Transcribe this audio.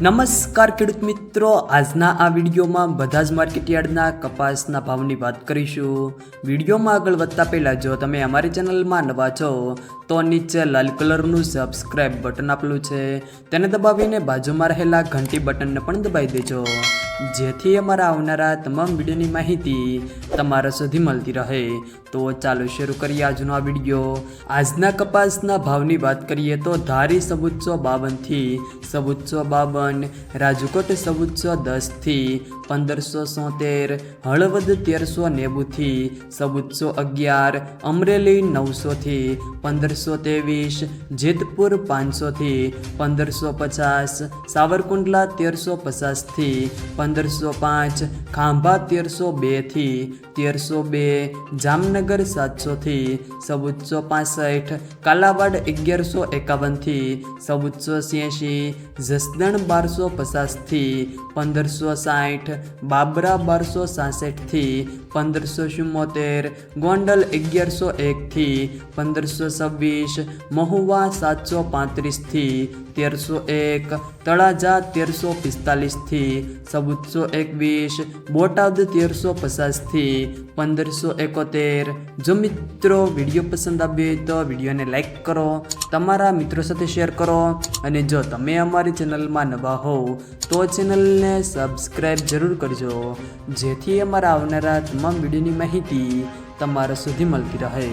નમસ્કાર ખેડૂત મિત્રો, આજના આ વિડીયોમાં બધા જ માર્કેટયાર્ડના કપાસના ભાવની વાત કરીશું। વિડીયોમાં આગળ વધતા પહેલાં જો તમે અમારી ચેનલમાં નવા છો તો નીચે લાલ કલરનું સબસ્ક્રાઇબ બટન આપેલું છે તેને દબાવીને બાજુમાં રહેલા ઘંટી બટનને પણ દબાવી દેજો, જેથી અમારા આવનારા તમામ વિડીયોની માહિતી તમારા સુધી મળતી રહે। તો ચાલો શરૂ કરીએ આજનો આ વિડીયો। આજના કપાસના ભાવની વાત કરીએ તો ધારી 1452 થી 1452, રાજકોટ 1410 થી 1573, હળવદ 1390 થી 1411, અમરેલી 900 થી 1523, જેતપુર 500 થી 1550, સાવરકુંડલા 1350 થી 1505, ખાંભા 1302 થી 1302, જામનગર 700 થી 1465, કાલાવાડ 1151 થી 1486, જસદણ 1250 થી 1560, બાબરા 1266 થી 1574, ગોંડલ 1101 થી 1526, મહુવા 735 થી 1301, તળાજા 1345 થી 1421, બોટાદ 1350 થી 1571। જો મિત્રો વિડીયો પસંદ આવે તો વિડીયોને લાઈક કરો, તમારા મિત્રો સાથે શેર કરો, અને જો તમે અમારી ચેનલમાં નવા હોવ તો ચેનલને સબસ્ક્રાઈબ જરૂર કરજો, જેથી અમારા આવનારા તમામ વિડીયોની માહિતી તમારા સુધી મળતી રહે।